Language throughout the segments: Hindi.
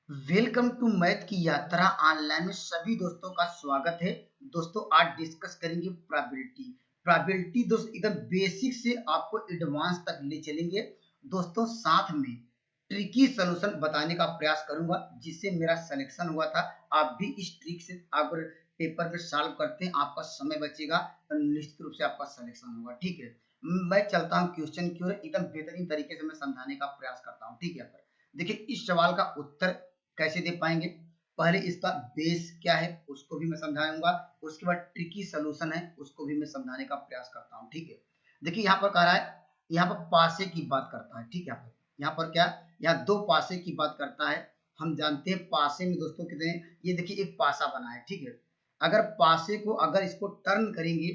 वेलकम टू मैथ की यात्रा ऑनलाइन में सभी दोस्तों का स्वागत है। दोस्तों आज डिस्कस करेंगे प्रोबेबिलिटी दोस्त एकदम बेसिक से आपको एडवांस तक ले चलेंगे। दोस्तों साथ में ट्रिकी सॉल्यूशन बताने का प्रयास करूंगा जिससे मेरा सिलेक्शन हुआ था। आप भी इस ट्रिक से अगर पेपर पे सॉल्व करते हैं आपका समय बचेगा और निश्चित रूप से आपका सिलेक्शन होगा। ठीक है, मैं चलता हूँ क्वेश्चन की ओर। एकदम बेहतरीन तरीके से मैं समझाने का प्रयास करता हूँ। ठीक है, देखिए इस सवाल का उत्तर कैसे दे पाएंगे। पहले इसका बेस क्या है उसको भी मैं समझाऊंगा, उसके बाद ट्रिकी सॉल्यूशन है उसको भी मैं समझाने का प्रयास करता हूं। ठीक है, देखिए यहाँ पर कह रहा है, यहाँ पर पासे की बात करता है। ठीक है, यहाँ पर क्या, यहाँ दो पासे की बात करता है। हम जानते हैं पासे में दोस्तों कितने, ये देखिए एक पासा बना है। ठीक है, अगर पासे को अगर इसको टर्न करेंगे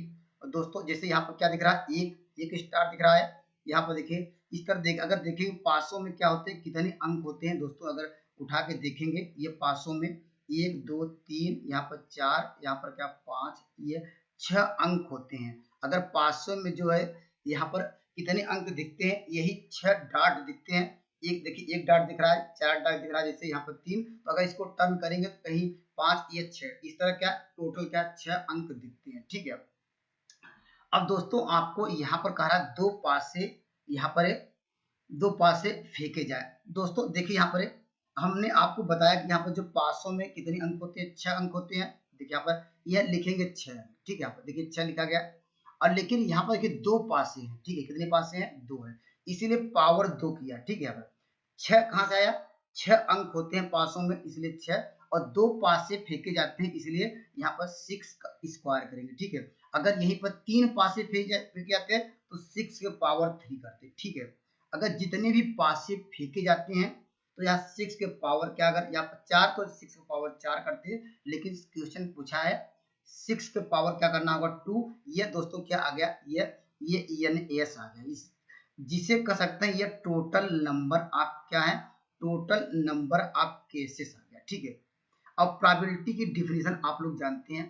दोस्तों, जैसे यहाँ पर क्या दिख रहा है, एक स्टार दिख रहा है। यहाँ पर देखिए इस तरह देख, अगर देखिए पासों में क्या होते हैं, कितने अंक होते हैं दोस्तों, अगर उठा के देखेंगे ये 500 में 1 2 3 यहाँ पर 4, यहाँ पर क्या 5, ये 6 अंक होते हैं। अगर 500 में जो है यहाँ पर कितने अंक दिखते हैं, यही 6 डाट दिखते हैं। एक देखिए एक डाट दिख रहा है, 4 डाट दिख रहा है, जैसे यहाँ पर 3, तो अगर इसको टर्न करेंगे तो कहीं 5 ये 6, इस तरह क्या टोटल क्या 6 अंक दिखते हैं। ठीक है, अब दोस्तों आपको यहाँ पर कह रहा है दो पासे, यहाँ पर दो पासे फेंके जाए। दोस्तों देखिए यहाँ पर हमने आपको बताया कि यहाँ पर जो 500 में कितने अंक होते हैं, 6 अंक होते हैं। देखिए यहाँ पर यह लिखेंगे 6। ठीक है, यहाँ पर देखिए 6 लिखा गया। और लेकिन यहाँ पर देखिए दो पासे हैं। ठीक है, कितने पासे हैं, 2 है, इसीलिए पावर 2 किया। ठीक है, यहाँ पर 6 कहाँ से आया, 6 अंक होते हैं 500 में इसलिए 6, और दो पासे फेंके जाते हैं इसलिए यहाँ पर 6 का स्क्वायर करेंगे। ठीक है, अगर यहीं पर 3 पासे फेंके जाते हैं तो 6 के पावर 3 करते हैं। ठीक है, अगर जितने भी पासे फेंके जाते हैं तो यहाँ 6 के पावर क्या, अगर यहाँ पर 4 तो 6 के पावर 4 करते हैं, लेकिन क्वेश्चन पूछा है 6 के पावर क्या करना होगा 2। ये दोस्तों क्या आ गया, ये NS आ गया, इस जिसे कह सकते हैं ये टोटल नंबर आप क्या है, टोटल नंबर ऑफ केसेस आ गया। ठीक है, अब प्रोबेबिलिटी की डिफिनेशन आप लोग जानते हैं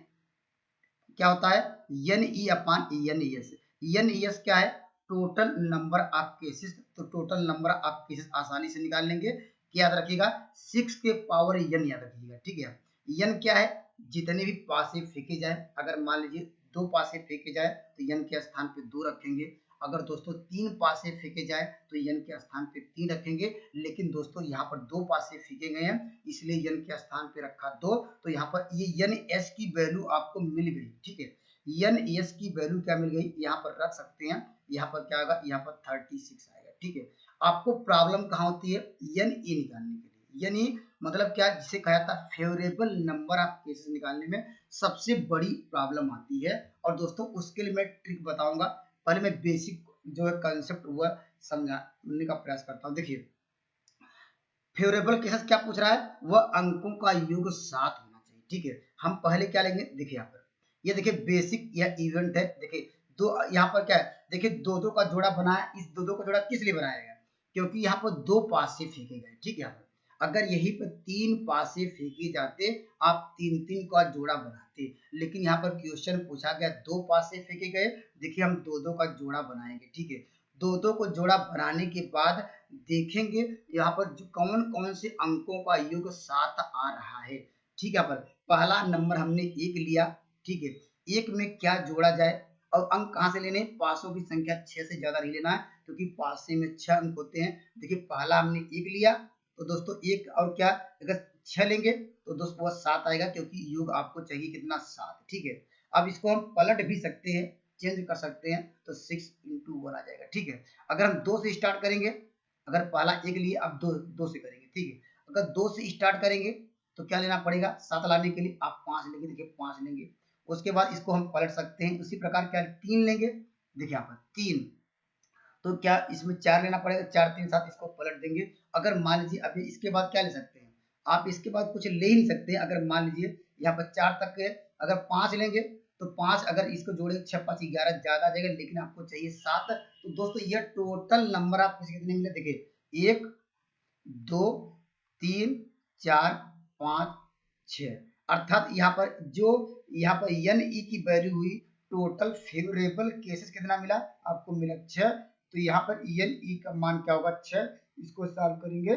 क्या होता है, NE अपान NES। NES क्या है, टोटल नंबर ऑफ केसेस। तो टोटल नंबर ऑफ केसेस आसानी से निकाल लेंगे। क्या याद रखिएगा, 6 के पावर n याद रखिएगा। ठीक है, n क्या है, जितने भी पासे फेंके जाए, अगर मान लीजिए 2 पासे फेंके जाए तो n के स्थान पे 2 रखेंगे। अगर दोस्तों 3 पासे फेंके जाए तो n के स्थान पे 3 रखेंगे। लेकिन दोस्तों यहाँ पर 2 पासे फेंके गए हैं इसलिए n के स्थान पे रखा 2। तो यहाँ पर ये NS की वैल्यू आपको मिल गई। ठीक है, NS की वैल्यू क्या मिल गई, यहाँ पर रख सकते हैं। यहाँ पर क्या आएगा, यहाँ पर 36 आएगा। ठीक है, आपको प्रॉब्लम कहाँ होती है, NE निकालने के लिए। NE मतलब क्या, जिसे कहा जाता है फेवरेबल नंबर ऑफ केसेस निकालने में सबसे बड़ी प्रॉब्लम आती है। और दोस्तों उसके लिए मैं ट्रिक बताऊंगा। पहले मैं बेसिक जो है कंसेप्ट हुआ समझाने का प्रयास करता हूँ। देखिए फेवरेबल केसेस क्या पूछ रहा है, वह अंकों का योग 7 होना चाहिए। ठीक है, हम पहले क्या लेंगे, देखिए यहाँ पर ये देखिए बेसिक या इवेंट है। देखिए दो, यहाँ पर क्या है, देखिए दो दो का जोड़ा बना है। इस दो दो का जोड़ा किस लिए बनाया गया, क्योंकि यहाँ पर 2 पासे फेंके गए। ठीक है, यहाँ पर अगर यहीं पर 3 पासे फेंके जाते आप 3 का जोड़ा बनाते, लेकिन यहाँ पर क्वेश्चन पूछा गया 2 पासे फेंके गए। देखिए हम 2 का जोड़ा बनाएंगे। ठीक है, 2 को जोड़ा बनाने के बाद देखेंगे यहाँ पर जो कौन कौन से अंकों का योग 7 आ रहा है। ठीक है, पर पहला नंबर हमने 1 लिया। ठीक है, 1 में क्या जोड़ा जाए, और अंक कहाँ से लेने, पासों की संख्या 6 से ज्यादा नहीं लेना है क्योंकि पासे में 6 अंक होते हैं। देखिए पहला हमने 1 लिया तो दोस्तों एक और क्या, अगर 6 लेंगे तो दोस्तों वह 7 आएगा क्योंकि योग आपको चाहिए कितना, 7। ठीक है, अब इसको हम पलट भी सकते हैं, चेंज कर सकते हैं, तो 6 × 1 आ जाएगा। ठीक है, अगर हम 2 से स्टार्ट करेंगे, अगर पहला 1 लिए अब 2 से करेंगे। ठीक है, अगर 2 से स्टार्ट करेंगे तो क्या लेना पड़ेगा, 7 लाने के लिए आप 5 लेंगे। देखिए 5 लेंगे, उसके बाद इसको हम पलट सकते हैं। उसी प्रकार क्या 3 लेंगे, देखिए यहाँ पर 3, तो क्या इसमें 4 लेना पड़ेगा, 4 3 7, इसको पलट देंगे। अगर मान लीजिए अभी इसके बाद क्या ले सकते हैं, आप इसके बाद कुछ ले ही नहीं सकते। अगर मान लीजिए यहाँ पर 4 तक है, अगर 5 लेंगे तो 5 अगर इसको जोड़े 6 5 11 ज्यादा आ जाएगा, लेकिन आपको चाहिए 7। तो दोस्तों ये टोटल नंबर आपको कितने मिले, देखिए 1 2 3 4 5 6, अर्थात यहाँ पर जो यहाँ पर NE की वैल्यू हुई, टोटल फेवरेबल केसेस कितना मिला आपको, मिला 6। तो यहाँ पर NE का मान क्या होगा, 6। इसको सॉल्व करेंगे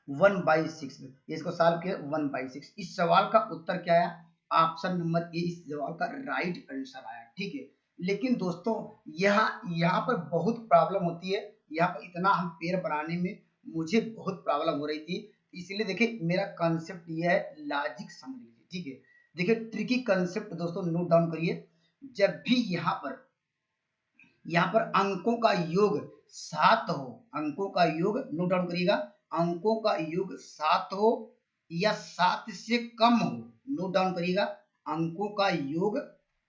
1/6। इसको सॉल्व किया 1/6। इस सवाल का उत्तर क्या आया? ऑप्शन नंबर ए इस सवाल का राइट आंसर आया। ठीक है, लेकिन दोस्तों यहाँ पर बहुत प्रॉब्लम होती है। यहाँ पर इतना हम पेड़ बनाने में मुझे बहुत प्रॉब्लम हो रही थी, इसलिए देखिए मेरा कंसेप्ट ये है, लॉजिक समझ लीजिए। ठीक है, देखिए ट्रिकी कंसेप्ट दोस्तों नोट डाउन करिए। जब भी यहाँ पर अंकों का योग 7 हो, अंकों का योग नोट डाउन करिएगा, अंकों का योग 7 हो या 7 से कम हो, नोट डाउन करिएगा, अंकों का योग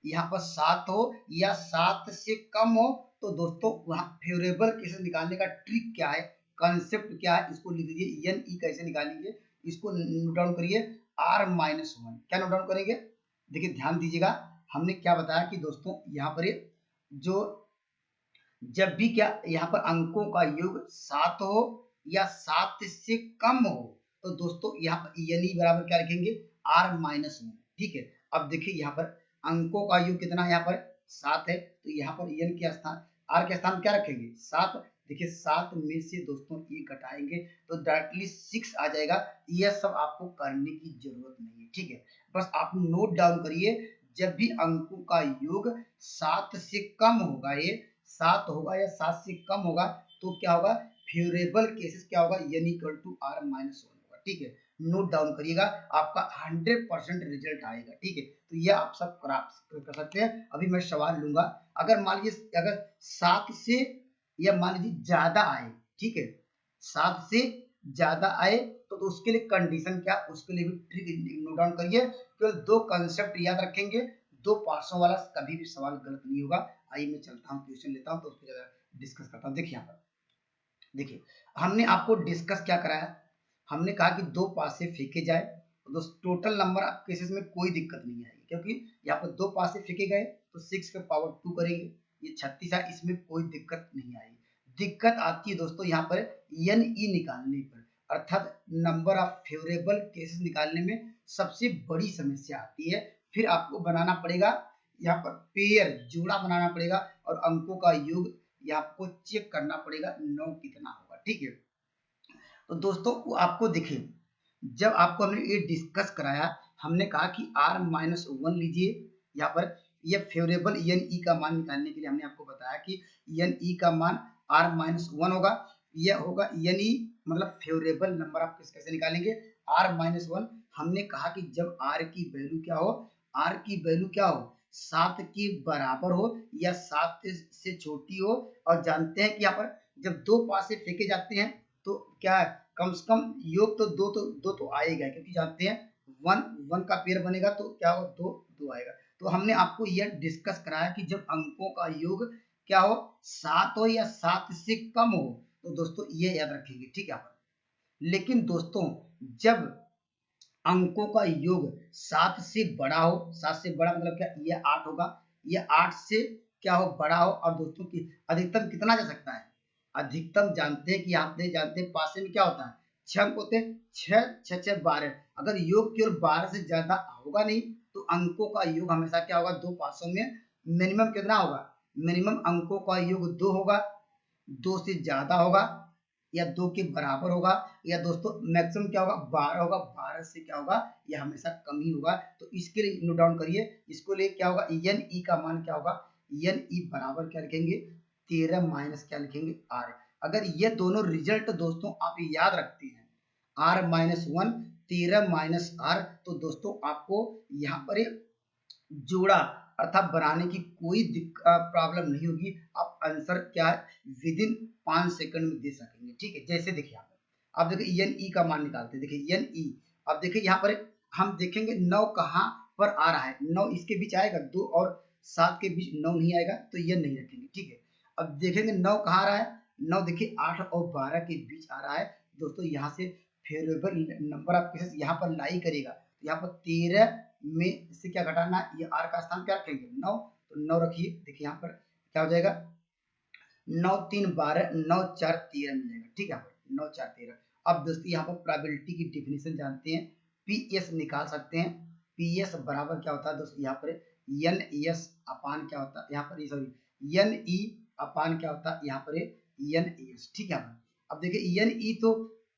यहाँ पर 7 हो या 7 से कम हो, तो दोस्तों वहां फेवरेबल केसेस निकालने का ट्रिक क्या है, कंसेप्ट क्या है, इसको लिख दीजिए। एन ई कैसे निकालेंगे, इसको नोट डाउन करिए। R-1 क्या नोट डाउन करेंगे? देखिए ध्यान दीजिएगा, हमने क्या बताया कि दोस्तों यहाँ पर जो जब भी क्या यहाँ पर अंकों का योग 7 हो या 7 से कम हो, तो दोस्तों यहाँ पर यानी बराबर क्या रखेंगे? R-1। ठीक है, अब देखिए यहाँ पर अंकों का योग कितना है, यहाँ पर 7 है, तो यहाँ पर n के स्थान r के स्थान क्या रखेंगे? 7। देखिए 7 में से दोस्तों ये घटाएंगे तो डायरेक्टली 6 आ जाएगा। यह सब आपको करने की जरूरत नहीं है। ठीक है, बस आप नोट डाउन करिए, जब भी अंकों का योग 7 से कम होगा, ये 7 होगा या 7 से कम होगा, तो क्या होगा? फेवरेबल केसेस क्या होगा? n = R-1 होगा। ठीक है, नोट डाउन करिएगा, आपका 100% रिजल्ट आएगा। ठीक है, तो ये आप सब कर सकते हैं। अभी मैं सवाल लूंगा, अगर मान लीजिए अगर 7 से या मान लीजिए ज्यादा आए, ठीक है, 7 से ज्यादा आए तो उसके लिए कंडीशन क्या, उसके लिए भी ट्रिक नोट डाउन करिए। केवल 2 कंसेप्ट याद रखेंगे, 2 पासों वाला कभी भी सवाल गलत नहीं होगा। आइए मैं चलता हूँ, क्वेश्चन लेता हूँ तो उसको ज्यादा डिस्कस करता हूँ। देखिए यहाँ पर देखिए हमने आपको डिस्कस क्या कराया, हमने कहा कि 2 पासे फेंके जाए तो दोस्त टोटल नंबर ऑफ केसेस में कोई दिक्कत नहीं आएगी, क्योंकि यहाँ पर 2 पासे फेंके गए तो 6 के पावर 2 करेंगे, ये 36 है, इसमें कोई दिक्कत नहीं आएगी। दिक्कत आती है दोस्तों यहाँ पर एन ई निकालने पर, अर्थात नंबर ऑफ फेवरेबल केसेस निकालने में सबसे बड़ी समस्या आती है। फिर आपको बनाना पड़ेगा यहाँ पर पेयर, जोड़ा बनाना पड़ेगा और अंकों का योग ये आपको चेक करना पड़ेगा 9 कितना होगा। ठीक है, तो दोस्तों आपको देखिए, जब आपको हमने ये डिस्कस कराया, हमने कहा कि R-1 लीजिए। यहाँ पर ये फेवरेबल एन ई का मान निकालने के लिए हमने आपको बताया कि एन ई का मान R-1 होगा। यह होगा एन ई मतलब फेवरेबल नंबर आप कैसे निकालेंगे? R-1। हमने कहा कि जब R की वैल्यू क्या हो, R की वैल्यू क्या हो, 7 के बराबर हो या 7 से छोटी हो। और जानते हैं कि यहाँ पर जब 2 पासे फेंके जाते हैं तो क्या है, कम से कम योग तो दो आएगा, क्योंकि जानते हैं 1 का पेयर बनेगा तो क्या होगा, 2 आएगा। तो हमने आपको यह डिस्कस कराया कि जब अंकों का योग क्या हो, 7 हो या 7 से कम हो, तो दोस्तों ये याद रखेंगे। ठीक है, लेकिन दोस्तों जब अंकों का योग 7 से बड़ा हो, 7 से बड़ा मतलब क्या, ये 8 होगा, ये 8 से क्या हो, बड़ा हो। और दोस्तों की अधिकतम कितना जा सकता है? अधिकतम जानते हैं कि आप जानते हैं पासे में क्या होता है, 6 अंक होते हैं, 6 6 6 12। अगर योग केवल 12 से ज्यादा होगा नहीं तो अंकों का योग हमेशा क्या होगा, 2 पासों में मिनिमम कितना होगा, मिनिमम अंकों का योग 2 होगा, 2 से ज्यादा होगा या 2 के बराबर होगा, या दोस्तों मैक्सिमम क्या होगा, 12 होगा, 12 से क्या होगा, ये हमेशा कम ही होगा। तो इसके लिए नोट डाउन करिए, इसको लिए क्या होगा, एन ई का मान क्या होगा, एन ई बराबर क्या लिखेंगे, 13 माइनस क्या लिखेंगे, आर। अगर ये दोनों रिजल्ट दोस्तों आप याद रखते हैं, R-1 13 माइनस आर, तो दोस्तों आपको यहाँ पर जोड़ा अर्थात बनाने की कोई प्रॉब्लम नहीं होगी। आप आंसर क्या है विद इन 5 सेकंड में दे सकेंगे। ठीक है, जैसे देखिए यहाँ पर आप देखिए एन ई का मान निकालते हैं। देखिए एन ई, अब देखिए यहाँ पर हम देखेंगे 9 कहाँ पर आ रहा है, 9 इसके बीच आएगा, 2 और 7 के बीच 9 नहीं आएगा तो ये नहीं रखेंगे। ठीक है, अब देखेंगे 9 कहाँ आ रहा है, 9 देखिए 8 और 12 के बीच आ रहा है। दोस्तों यहाँ से फेवरेबल नंबर ऑफ केसेस यहाँ पर लाई करेगा, तो यहाँ पर 13 में से क्या घटाना, ये आर का स्थान क्या रखेंगे, 9, तो 9 रखिए। देखिए यहाँ पर क्या हो जाएगा, 9 3 12, 9 4 13 मिलेगा। ठीक है, 9 4 13। अब दोस्तों यहाँ पर प्रोबेबिलिटी की डेफिनेशन जानते हैं, पी एस निकाल सकते हैं। पी एस बराबर क्या होता है दोस्तों, यहाँ पर एन एस अपान क्या होता है, यहाँ पर सॉरी एन ई अपान क्या होता है, यहाँ पर एन एस। ठीक है, अब देखिए एन ई तो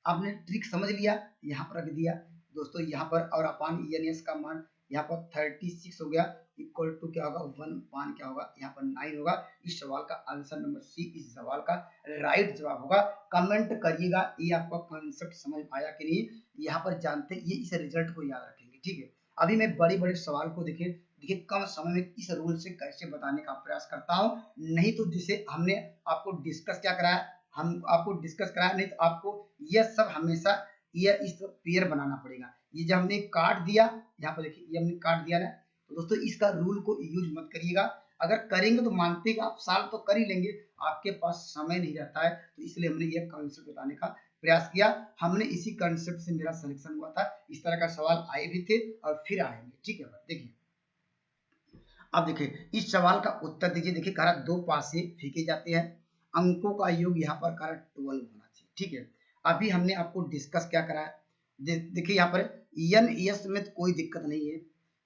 आपने ट्रिक समझ लिया, यहाँ पर रख दिया दोस्तों यहाँ पर, और अपान एन एस का मान यहाँ पर 36 हो गया, इक्वल टू क्या होगा 1 अपान क्या होगा यहाँ पर 9 होगा। इस सवाल का आंसर नंबर सी इस सवाल का राइट जवाब होगा। कमेंट करिएगा ये आपका कॉन्सेप्ट समझ आया कि नहीं, यहाँ पर जानते ये इस रिजल्ट को याद रखेंगे, ठीक है। अभी मैं बड़े बड़े सवाल को देखिए कम समय में इस रूल से कैसे बताने का प्रयास करता हूँ, नहीं तो जिसे हमने आपको डिस्कस क्या कराया, हम आपको डिस्कस कराया, नहीं तो आपको यह सब हमेशा यह इस पेयर बनाना पड़ेगा। ये जब हमने काट दिया, यहाँ पर देखिए ये हमने काट दिया ना, तो दोस्तों इसका रूल को यूज मत करिएगा, अगर करेंगे तो मानते हैं आप साल तो कर ही लेंगे, आपके पास समय नहीं रहता है, तो इसलिए हमने यह कॉन्सेप्ट बताने का प्रयास किया। हमने इसी कॉन्सेप्ट से मेरा सिलेक्शन हुआ था, इस तरह का सवाल आए भी थे और फिर आएंगे, ठीक है। देखिए अब देखिए इस सवाल का उत्तर दीजिए। देखिए कह रहा दो पासे फेंके जाते हैं, अंकों का योग यहाँ पर कह रहा 12 होना चाहिए, ठीक है। अभी हमने आपको डिस्कस क्या करा है, देखिए यहाँ पर एन एस में तो कोई दिक्कत नहीं है,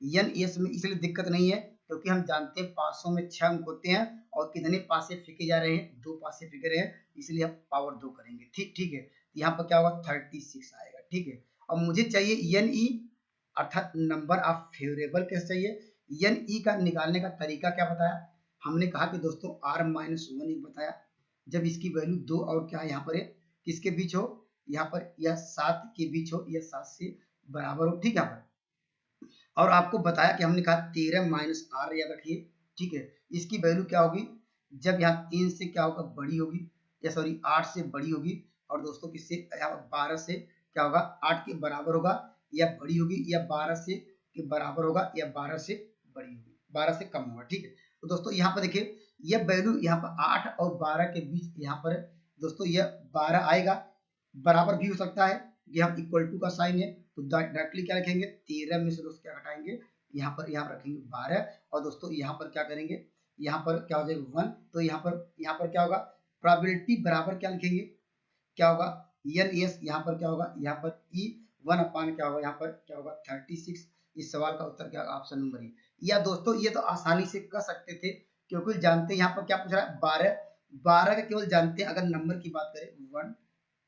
एन एस में इसलिए दिक्कत नहीं है क्योंकि हम जानते हैं पासों में 6 अंक होते हैं और कितने पासे फेंके जा रहे हैं, 2 पासे फेंके रहे हैं, इसलिए हम पावर 2 करेंगे, ठीक है। यहाँ पर क्या होगा 36 आएगा, ठीक है। अब मुझे चाहिए एन ई अर्थात नंबर ऑफ फेवरेबल कैसे चाहिए, एन ई का निकालने का तरीका क्या बताया, हमने कहा कि दोस्तों r माइनस 1 बताया, जब इसकी वैल्यू 2 और क्या यहाँ पर है किसके बीच हो, यहाँ पर यह 7 के बीच हो, यह 7 से बराबर हो, ठीक है। यहाँ पर और आपको बताया कि हमने कहा 13 माइनस आर याद रखिए, ठीक है। इसकी वैल्यू क्या होगी, जब यहाँ 3 से क्या होगा बड़ी होगी, या सॉरी 8 से बड़ी होगी, और दोस्तों किससे, यहाँ 12 से क्या होगा 8 के बराबर होगा, या बड़ी होगी, या 12 से के बराबर होगा, या 12 से बड़ी होगी, 12 से कम होगा, ठीक है। तो दोस्तों यहाँ पर देखिए यह वैल्यू यहाँ पर 8 और 12 के बीच यहाँ पर दोस्तों यह 12 आएगा, बराबर भी हो सकता है, ये हम इक्वल टू का साइन है, तो डायरेक्टली क्या रखेंगे 13 में से दोस्तों क्या घटाएंगे, यहाँ पर रखेंगे 12, और दोस्तों यहाँ पर क्या करेंगे, यहाँ पर क्या हो जाएगा 1, तो यहाँ पर क्या होगा प्रोबेबिलिटी बराबर क्या लिखेंगे, क्या होगा एन एस, यहाँ पर क्या होगा, यहाँ पर ई 1 अपान क्या होगा, यहाँ पर क्या होगा 36। इस सवाल का उत्तर क्या होगा ऑप्शन नंबर ए। या दोस्तों ये तो आसानी से कर सकते थे क्योंकि जानते हैं यहाँ पर क्या पूछ रहा है 12, 12 का केवल जानते हैं, अगर नंबर की बात करें 1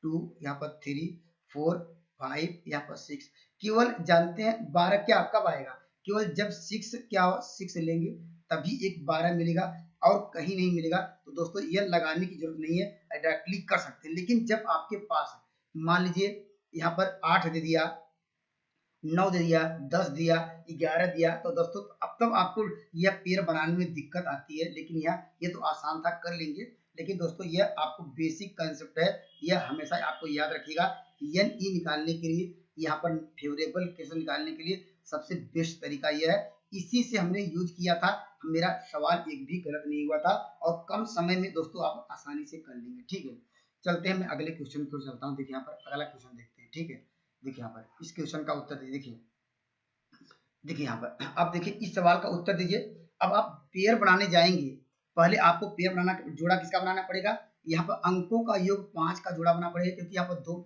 2 यहाँ पर 3 4 5 यहाँ पर 6, केवल जानते हैं 12 क्या कब आएगा, केवल जब 6 क्या 6 लेंगे तभी एक 12 मिलेगा और कहीं नहीं मिलेगा। तो दोस्तों ये लगाने की जरूरत नहीं है, डायरेक्टली कर सकते हैं, लेकिन जब आपके पास मान लीजिए यहाँ पर 8 दे दिया, 9 दे दिया, 10 दिया, 11 दिया, तो दोस्तों अब तब आपको यह पेयर बनाने में दिक्कत आती है, लेकिन ये तो आसान था कर लेंगे। लेकिन दोस्तों यह आपको बेसिक कंसेप्ट है, यह हमेशा आपको याद रखिएगा। एन ई निकालने के लिए, यहाँ पर फेवरेबल केस निकालने के लिए सबसे बेस्ट तरीका यह है, इसी से हमने यूज किया था, मेरा सवाल एक भी गलत नहीं हुआ था, और कम समय में दोस्तों आप आसानी से कर लेंगे, ठीक है। चलते हैं, मैं अगले क्वेश्चन की ओर चलता हूँ। देखिए यहाँ पर अगला क्वेश्चन देखते हैं, ठीक है। देखिए यहाँ पर इस क्वेश्चन का उत्तर देखिए, देखिए यहाँ पर आप देखिए इस सवाल का उत्तर दीजिए। अब आप पेयर बनाने जाएंगे, पहले आपको पेयर बनाना, जोड़ा किसका बनाना पड़ेगा, यहाँ पर अंकों का योग 5 का जोड़ा बनाना पड़ेगा, क्योंकि यहाँ पर 2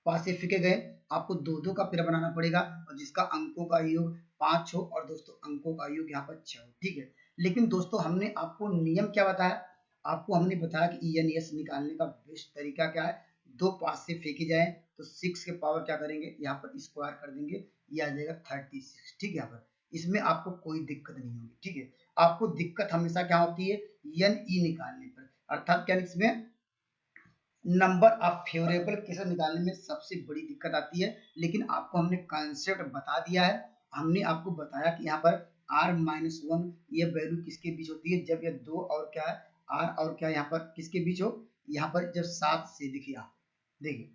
पासे फेंके गए, आपको 2-2 का पेयर बनाना पड़ेगा, और जिसका अंकों का योग 5 हो और दोस्तों अंकों का योग यहाँ पर 6 हो, ठीक है। लेकिन दोस्तों हमने आपको नियम क्या बताया, आपको हमने बताया कि ENS निकालने का बेस्ट तरीका क्या है, 2 पास से फेंके जाए तो 6 के पावर क्या करेंगे, यहाँ पर स्क्वायर कर देंगे, ये आ जाएगा 36, ठीक है। यहाँ पर इसमें आपको कोई दिक्कत नहीं होगी, ठीक है। आपको दिक्कत हमेशा क्या होती है NE निकालने पर, अर्थात क्या इसमें नंबर ऑफ फेवरेबल केसेस निकालने में सबसे बड़ी दिक्कत आती है। लेकिन आपको हमने कॉन्सेप्ट बता दिया है, हमने आपको बताया कि यहाँ पर r-1 ये वैल्यू किसके बीच होती है, जब ये 2 और क्या है r और क्या यहाँ पर किसके बीच हो, यहाँ पर जब 7 से, देखिए आप देखिए,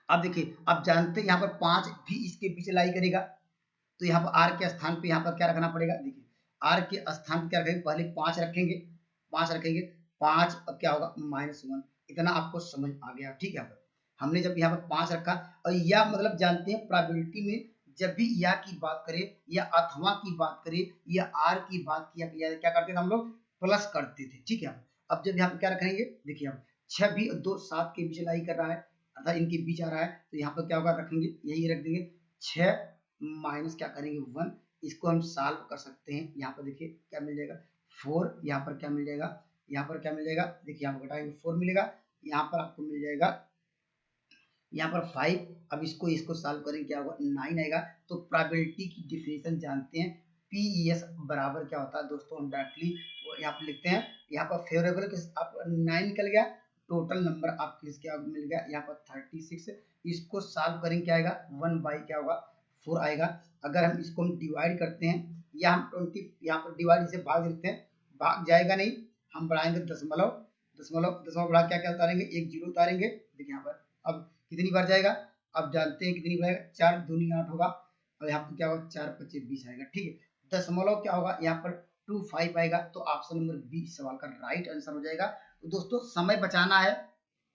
अब देखिए आप जानते हैं यहाँ पर 5 भी इसके बीच लाई करेगा, तो यहाँ पर r के स्थान पे यहाँ पर क्या रखना पड़ेगा, देखिए r के स्थान पे क्या रखेंगे, पहले 5 रखेंगे, 5 रखेंगे, 5 अब क्या होगा -1, इतना आपको समझ आ गया, ठीक है। हमने जब यहाँ पर 5 रखा, और या मतलब जानते हैं प्रोबेबिलिटी में जब भी या की बात करें या अथवा की बात करें या आर की बात किया क्या करते थे हम लोग, प्लस करते थे, ठीक है। अब जब यहाँ पर क्या रखेंगे, देखिए हम 6 भी 2 7 के बीच लाई कर रहा है, अर्थात इनके बीच आ रहा है, तो यहाँ पर क्या होगा रखेंगे, यही रख देंगे 6 माइनस क्या करेंगे 1, इसको हम सॉल्व कर सकते हैं। यहाँ पर देखिए क्या मिल जाएगा 4, यहाँ पर क्या मिल जाएगा, यहाँ पर क्या मिल जाएगा, देखिए यहाँ पर घटाएंगे 4 मिलेगा, यहाँ पर आपको मिल जाएगा यहाँ पर 5, अब इसको सॉल्व करेंगे क्या होगा 9 आएगा। तो प्रोबेबिलिटी की डिफिनेशन जानते हैं, पीईएस बराबर क्या होता है दोस्तों, हम डायरेक्टली यहाँ पर लिखते हैं। यहाँ पर फेवरेबल आप 9 निकल गया, टोटल नंबर आपको क्या मिल गया यहाँ पर 36। इसको सॉल्व करेंगे क्या आएगा 1 बाई क्या होगा 4 आएगा। अगर हम इसको डिवाइड करते हैं या हम 20 यहाँ पर डिवाइड से भाग देते हैं, भाग जाएगा नहीं, हम बढ़ाएंगे दशमलव, दशमलव बढ़ा क्या उतारेंगे, एक जीरो उतारेंगे। देखिए यहाँ पर अब कितनी बार जाएगा, अब जानते हैं कितनी बार, 4 दूनी 8 होगा, और यहाँ पर क्या होगा 4 25 20 आएगा। ठीक है, दशमलव क्या होगा यहाँ पर 25 आएगा। तो ऑप्शन नंबर बी सवाल का राइट आंसर हो जाएगा। तो दोस्तों समय बचाना है,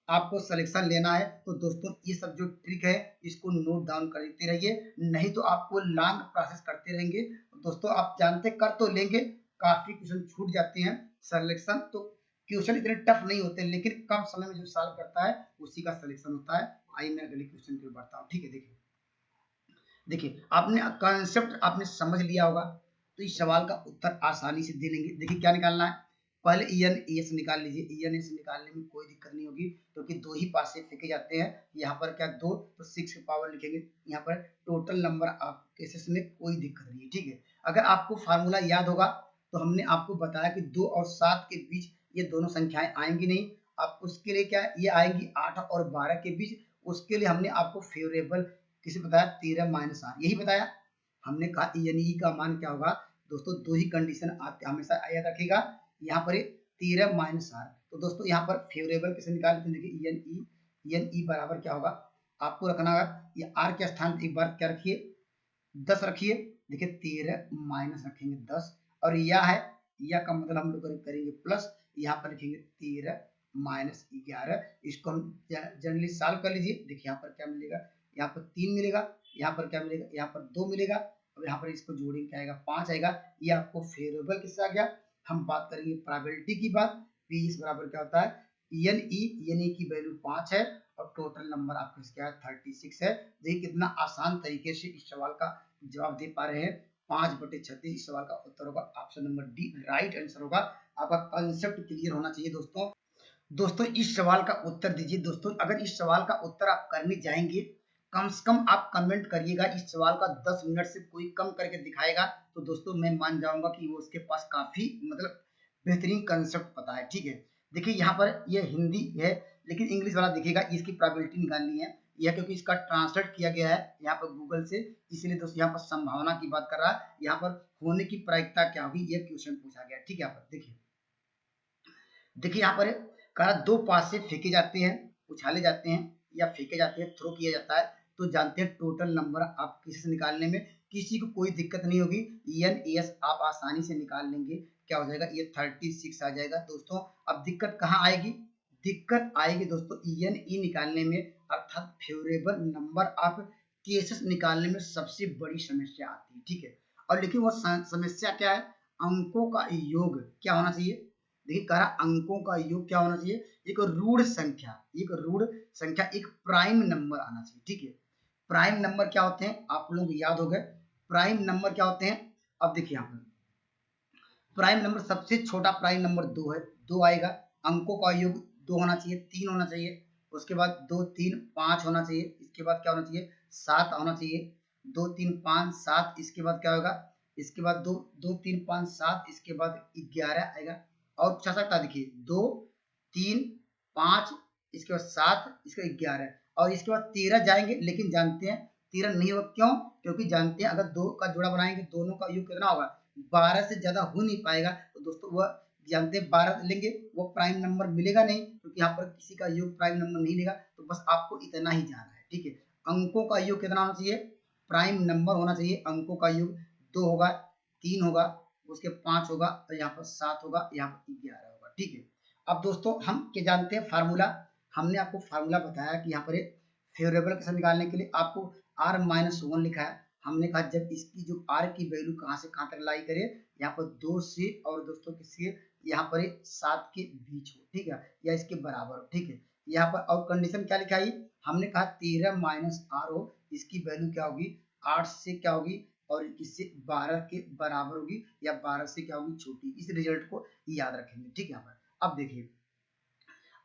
आपको सिलेक्शन लेना है, तो दोस्तों ये सब जो ट्रिक है इसको नोट डाउन करते रहिए, नहीं तो आपको लॉन्ग प्रोसेस करते रहेंगे। दोस्तों आप जानते कर तो लेंगे, काफी क्वेश्चन छूट जाते हैं सिलेक्शन, तो क्वेश्चन इतने टफ नहीं होते, लेकिन कम समय में जो सॉल्व करता है उसी का सिलेक्शन होता है। आइए मैं अगले क्वेश्चन की ओर बढ़ता हूँ। ठीक है, देखिए आपने कॉन्सेप्ट आपने समझ लिया होगा, तो इस सवाल का उत्तर आसानी से दे लेंगे। देखिए क्या निकालना है, पहले EN ES निकाल लीजिए। EN ES निकालने में कोई दिक्कत नहीं होगी, क्योंकि दो ही पास से फेंके जाते हैं। यहाँ पर क्या 2, तो 6 की पावर लिखेंगे, यहाँ पर टोटल नंबर आप केसेस में कोई दिक्कत नहीं है। ठीक है, अगर आपको फार्मूला याद होगा तो हमने आपको बताया कि 2 और 7 के बीच ये दोनों संख्याएं आएंगी नहीं, आप उसके लिए क्या ये आएंगी 8 और 12 के बीच। उसके लिए हमने आपको फेवरेबल किसे बताया 13 माइनस आर, यही बताया हमने कहा। ENE का मान क्या होगा दोस्तों, दो ही कंडीशन आप हमेशा याद रखिएगा, यहाँ पर 13 माइनस आर। तो दोस्तों यहाँ पर फेवरेबल कैसे निकाल लेते हैं, देखिए ENE बराबर क्या होगा, आपको रखना होगा ये आर के स्थान एक बार क्या रखिए 10 रखिए। देखिए 13 माइनस रखेंगे 10, और यह है, यह का मतलब हम लोग करेंगे प्लस, यहाँ पर लिखेंगे 13 माइनस 11। इसको हम जनरली सॉल्व कर लीजिए। देखिए यहाँ पर क्या मिलेगा, यहाँ पर 3 मिलेगा, यहाँ पर क्या मिलेगा, यहाँ पर 2 मिलेगा, और यहाँ पर इसको जोड़ेंगे क्या आएगा 5 आएगा। ये आपको फेवरेबल किससे आ गया। हम बात करेंगे प्रोबेबिलिटी की बात, पी इस बराबर क्या होता है ENE की वैल्यू 5 है, और टोटल नंबर आपका क्या है 36 है। देखिए कितना आसान तरीके से इस सवाल का जवाब दे पा रहे हैं। 5/36 इस सवाल का उत्तर होगा option number D right answer होगा। आपका कंसेप्ट क्लियर होना चाहिए दोस्तों। दोस्तों इस सवाल का उत्तर दीजिए। दोस्तों अगर इस सवाल का उत्तर आप करने जाएंगे, कम से कम आप कमेंट करिएगा इस सवाल का 10 मिनट से कोई कम करके दिखाएगा, तो दोस्तों मैं मान जाऊंगा कि वो उसके पास काफी मतलब बेहतरीन कंसेप्ट पता है। ठीक है, देखिए यहाँ पर ये हिंदी है, लेकिन इंग्लिश वाला देखिएगा, इसकी प्रोबेबिलिटी निकालनी है यह, क्योंकि इसका ट्रांसलेट किया गया है यहाँ पर गूगल से, इसलिए दोस्तों यहाँ पर संभावना की बात कर रहा है, यहाँ पर होने की प्रायिकता क्या होगी यह क्वेश्चन पूछा गया। ठीक है, यहाँ पर देखिए यहाँ पर कहा 2 पास से फेंके जाते हैं, उछाले जाते हैं या फेंके जाते हैं, थ्रो किया जाता है, तो जानते हैं टोटल नंबर आप किसी से निकालने में किसी को कोई दिक्कत नहीं होगी। ENES आप आसानी से निकाल लेंगे, क्या हो जाएगा ये 36 आ जाएगा दोस्तों। अब दिक्कत कहाँ आएगी, दिक्कत आएगी दोस्तों ENE निकालने में, अर्थात फेवरेबल नंबर आप केसेस निकालने में सबसे बड़ी समस्या आती है। ठीक है, और लेकिन वो समस्या क्या है, अंकों का योग क्या होना चाहिए। देखिए कह रहा अंकों का योग क्या होना चाहिए, एक रूढ़ संख्या, एक प्राइम नंबर आना चाहिए। ठीक है, प्राइम नंबर क्या होते हैं आप लोग याद हो गए, प्राइम नंबर क्या होते हैं। अब देखिए यहाँ पर प्राइम नंबर सबसे छोटा प्राइम नंबर 2 है, 2 आएगा। अंकों का योग 2 होना चाहिए, 3 होना चाहिए, उसके बाद 2 3 5 होना चाहिए, इसके बाद क्या होना चाहिए 7 होना चाहिए, 2 3 5 7, इसके बाद क्या होगा, इसके बाद 2 2 3 5 7, इसके बाद 11 आएगा। और पूछा सकता है देखिए 2 3 5, इसके बाद 7, इसका 11, और इसके बाद 13 जाएंगे, लेकिन जानते हैं 13 नहीं होगा, क्यों, क्योंकि जानते हैं अगर 2 का जोड़ा बनाएंगे दोनों का योग कितना होगा 12 से ज्यादा हो नहीं पाएगा। तो दोस्तों वह जानते हैं 12 लेंगे वो प्राइम नंबर मिलेगा नहीं, क्योंकि यहाँ पर किसी का योग प्राइम नंबर नहीं लेगा। तो बस आपको इतना ही जाना है। ठीक है, अंकों का योग कितना होना चाहिए, प्राइम नंबर होना चाहिए, अंकों का योग 2 होगा, 3 होगा, उसके 5 होगा, और यहाँ पर 7 होगा, यहाँ पर 11 होगा। ठीक है, अब दोस्तों हम क्या जानते हैं फार्मूला, हमने आपको फार्मूला बताया कि यहाँ पर फेवरेबल कैसे निकालने के लिए आपको R-1 लिखा है। हमने कहा जब इसकी जो R की वैल्यू कहाँ से कहाँ तक लाई करे, यहाँ पर 2 से और दोस्तों किसके यहाँ पर 7 के बीच हो, ठीक है, या इसके बराबर हो। ठीक है, यहाँ पर और कंडीशन क्या लिखा है, हमने कहा 13 माइनस R हो, इसकी वैल्यू क्या होगी 8 से क्या होगी और इससे 12 के बराबर होगी, या 12 से क्या होगी छोटी। इस रिजल्ट को याद रखेंगे। ठीक है, यहाँ पर अब देखिए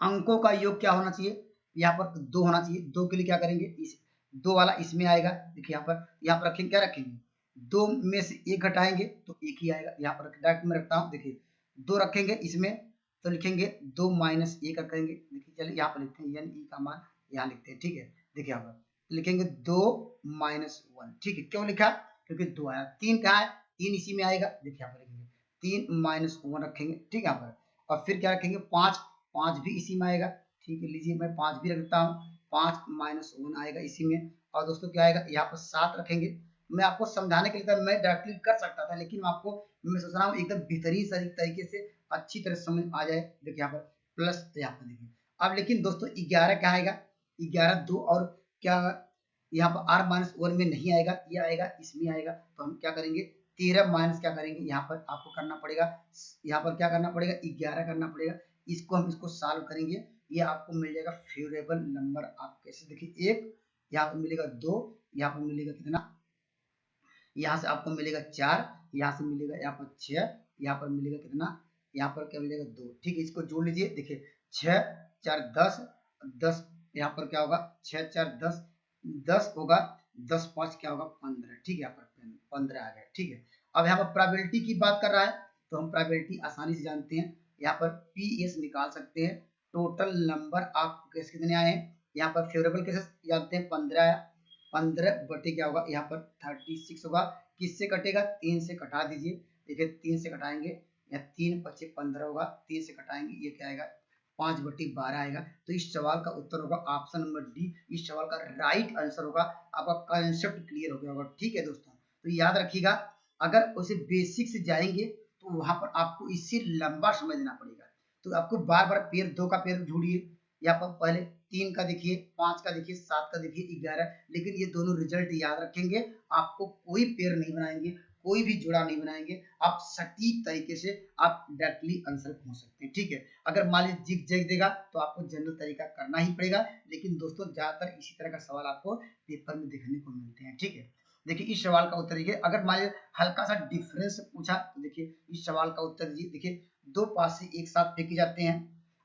अंकों का योग क्या होना चाहिए, यहाँ पर 2 होना चाहिए। 2 के लिए क्या करेंगे, इस 2 वाला इसमें आएगा। देखिए यहाँ पर रखेंगे, क्या रखेंगे, 2 में से 1 घटाएंगे तो 1 ही आएगा। यहाँ पर डायरेक्ट में रखता हूँ, देखिए 2 रखेंगे इसमें तो लिखेंगे 2 माइनस 1 रखेंगे। देखिए चलिए यहाँ पर लिखते हैं यानी ई का मान यहाँ लिखते हैं, ठीक है। देखिए यहाँ पर लिखेंगे 2 माइनस 1, ठीक है। क्यों लिखा, क्योंकि 2 आया। 3 कहाँ है, 3 इसी में आएगा। देखिए यहाँ पर लिखेंगे 3 माइनस 1 रखेंगे, ठीक है। यहाँ पर और फिर क्या रखेंगे 5, 5 भी इसी में आएगा, ठीक है। लीजिए मैं 5 भी रख देता हूँ, 5 माइनस 1 आएगा इसी में। और दोस्तों क्या आएगा, यहाँ पर 7 रखेंगे। मैं आपको समझाने के लिए था, मैं डायरेक्टली कर सकता था, लेकिन मैं सोच रहा हूँ एकदम बेहतरीन तरीके से अच्छी तरह समझ आ जाए। देखिए यहाँ पर प्लस, यहाँ पर देखिए अब, लेकिन दोस्तों 11 क्या आएगा, 11 2 और क्या, यहाँ पर r माइनस 1 में नहीं आएगा, ये आएगा इसमें आएगा। तो हम क्या करेंगे 13 माइनस क्या करेंगे, यहाँ पर आपको करना पड़ेगा, यहाँ पर क्या करना पड़ेगा 11 करना पड़ेगा। इसको हम इसको सॉल्व करेंगे, ये आपको मिल जाएगा फेवरेबल नंबर। आप कैसे, देखिए 1, यहाँ पर मिलेगा 2, यहाँ पर मिलेगा कितना, यहाँ से आपको मिलेगा 4, यहाँ से मिलेगा यहाँ पर 6, यहाँ पर मिलेगा कितना, यहाँ पर क्या मिलेगा 2, ठीक है। इसको जोड़ लीजिए, देखिए 6 4 10, 10 यहाँ पर क्या होगा 6 4 10, 10 होगा, 10 5 क्या होगा 15, ठीक है। यहाँ पर 15 आ गया, ठीक है। अब यहाँ पर प्रोबेबिलिटी की बात कर रहा है, तो हम प्रोबेबिलिटी आसानी से जानते हैं। यहाँ पर PS निकाल सकते हैं, टोटल नंबर आप कैसे कितने आए हैं। यहाँ पर फेवरेबल कैसे जानते हैं, 15 आया, 15 बटे क्या होगा यहाँ पर 36 होगा। किससे कटेगा, 3 से कटा दीजिए। देखिए 3 से कटाएंगे, या 3 पचे 15 होगा, 3 से कटाएंगे, ये क्या आएगा 5 बटे 12 आएगा। तो इस सवाल का उत्तर होगा ऑप्शन नंबर डी। इस सवाल का राइट आंसर होगा। आपका कंसेप्ट क्लियर हो गया होगा, ठीक है दोस्तों। तो याद रखिएगा, अगर उसे बेसिक से जाएंगे तो वहां पर आपको इससे लंबा समझना पड़ेगा। तो आपको बार बार पेयर 2 का पेयर ढूंढिए, यहाँ पर पहले 3 का देखिए, 5 का देखिए, 7 का देखिए, 11, लेकिन ये दोनों रिजल्ट याद रखेंगे। आपको कोई पेयर नहीं बनाएंगे, कोई भी जुड़ा नहीं बनाएंगे, आप सटीक तरीके से आप डायरेक्टली आंसर पहुंच सकते हैं, ठीक है। अगर मान लीजिए जिग जग देगा तो आपको जनरल तरीका करना ही पड़ेगा, लेकिन दोस्तों ज्यादातर इसी तरह का सवाल आपको पेपर में देखने को मिलते हैं, ठीक है। देखिए इस सवाल का उत्तर देखिए, अगर मान लीजिए हल्का सा डिफरेंस पूछा तो देखिए इस सवाल का उत्तर दीजिए। देखिए 2 पासे एक साथ फेंके जाते हैं।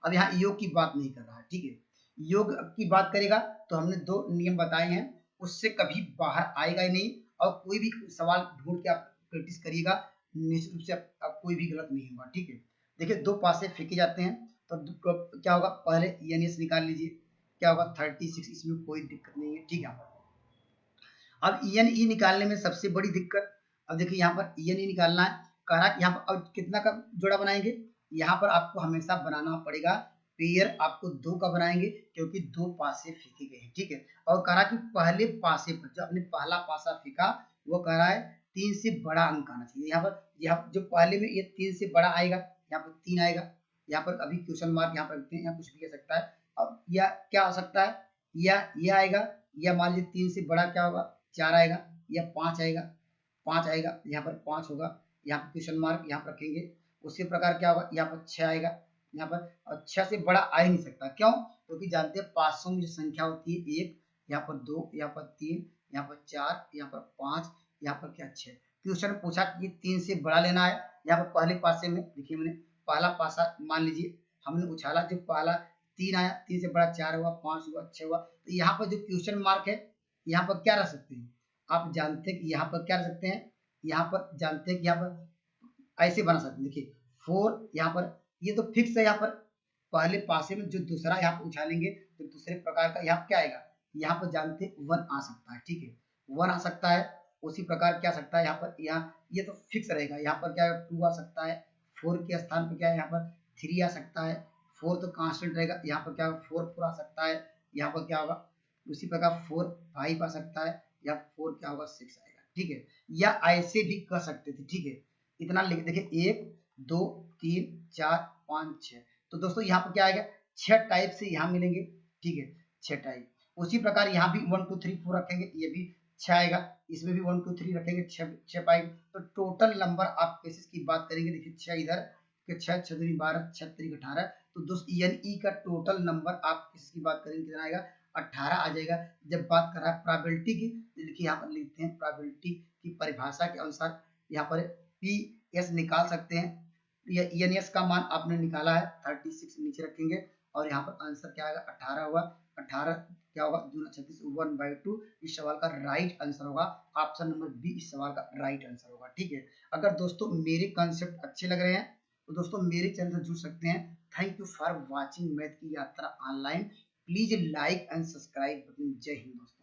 अब यहाँ योग की बात नहीं कर रहा है, ठीक है। योग की बात करेगा तो हमने 2 नियम बताए हैं, उससे कभी बाहर आएगा ही नहीं। और कोई भी सवाल ढूंढ के आप प्रैक्टिस करिएगा, निश्चित रूप से आप कोई भी गलत नहीं होगा, ठीक है। देखिए 2 पासे फेंके जाते हैं तो क्या होगा, पहले एनएस निकाल लीजिए, क्या होगा 36, इसमें कोई दिक्कत नहीं है, ठीक है। अब ई निकालने में सबसे बड़ी दिक्कत, अब देखिए यहाँ पर ई निकालना है, कह रहा है यहाँ पर अब कितना का जोड़ा बनाएंगे, यहाँ पर आपको हमेशा बनाना पड़ेगा पेयर, आपको 2 का बनाएंगे क्योंकि 2 पासे फेंके गए हैं, ठीक है। और कह रहा कि पहले पासे पर जो आपने पहला पासा फेंका वो कह रहा है 3 से बड़ा अंक आना चाहिए। यहाँ जो पहले में ये 3 से बड़ा आएगा, यहाँ पर 3 आएगा, यहाँ पर अभी क्वेश्चन मार्क यहाँ पर रखते हैं, यहाँ कुछ भी कह सकता है। अब या क्या हो सकता है, या ये आएगा, या मान लीजिए 3 से बड़ा क्या होगा 4 आएगा, या 5 आएगा, 5 आएगा, यहाँ पर 5 होगा, यहाँ पर क्वेश्चन मार्क यहाँ पर रखेंगे। उसी प्रकार क्या होगा, यहाँ पर 6 आएगा, यहाँ पर 6 से बड़ा आ ही नहीं सकता, क्यों, क्योंकि जानते हैं पांचों में जो संख्या होती है 1, यहाँ पर 2, यहाँ पर 3, यहाँ पर 4, यहाँ पर 5, यहाँ पर क्या 6। क्वेश्चन पूछा कि 3 से बड़ा लेना है। यहाँ पर पहले पासे में देखिए मैंने पहला पासा मान लीजिए हमने उछाला, जो पहला 3 आया, 3 से बड़ा 4 हुआ, 5 हुआ, 6 हुआ। तो यहाँ पर जो क्वेश्चन मार्क है यहाँ पर क्या रख सकते हैं, आप जानते हैं कि यहाँ पर क्या रख सकते हैं, यहाँ पर जानते हैं कि यहाँ पर ऐसे बना सकते हैं। देखिए 4 यहाँ पर ये तो फिक्स है, यहाँ पर पहले पासे में जो दूसरा यहाँ पर उछालेंगे तो दूसरे प्रकार का यहाँ क्या आएगा, यहाँ पर जानते हैं 1 आ सकता है, ठीक है, 1 आ सकता है। उसी प्रकार क्या आ सकता है, यहाँ पर ये तो फिक्स रहेगा, यहाँ पर क्या 2 आ सकता है, 4 के स्थान पर क्या है यहाँ पर 3 आ सकता है, 4 तो कांस्टेंट रहेगा, यहाँ पर क्या 4 आ सकता है, यहाँ पर क्या होगा उसी प्रकार 4 5 आ सकता है, या 4 क्या होगा 6 आएगा, ठीक है। या ऐसे भी कर सकते थे, ठीक है। इतना लिख देखिए 1 2 3 4 5 6। तो दोस्तों यहाँ पर क्या आएगा 6 टाइप से यहाँ मिलेंगे, ठीक है, 6 टाइप। उसी प्रकार यहाँ भी 1 2 3 4 रखेंगे, ये भी 6 आएगा, इसमें भी 1 2 3 रखेंगे, 6 पाएंगे। तो टोटल नंबर आप केसेस की बात करेंगे, देखिए 6 इधर, 6 6 दूनी 12, 6 3 18। तो दोस्तों ई का टोटल नंबर आप केसेस की बात करेंगे कितना आएगा 18 आ जाएगा। जब बात कर रहा है प्रोबेबिलिटी की, देखिए यहाँ पर लिखते हैं प्रोबेबिलिटी की परिभाषा के अनुसार यहाँ पर PS निकाल सकते हैं। एनएस का मान आपने निकाला है 36 नीचे रखेंगे, और यहाँ पर आंसर क्या आएगा 18 हुआ। 18 क्या होगा, दूना 36 1/2। इस सवाल का राइट आंसर होगा ऑप्शन नंबर बी, इस सवाल का राइट आंसर होगा। ठीक है, अगर दोस्तों मेरे कॉन्सेप्ट अच्छे लग रहे हैं तो दोस्तों मेरे चैनल से जुड़ सकते हैं। Thank you for watching math की यात्रा online. Please like and subscribe. जय हिंद दोस्तों।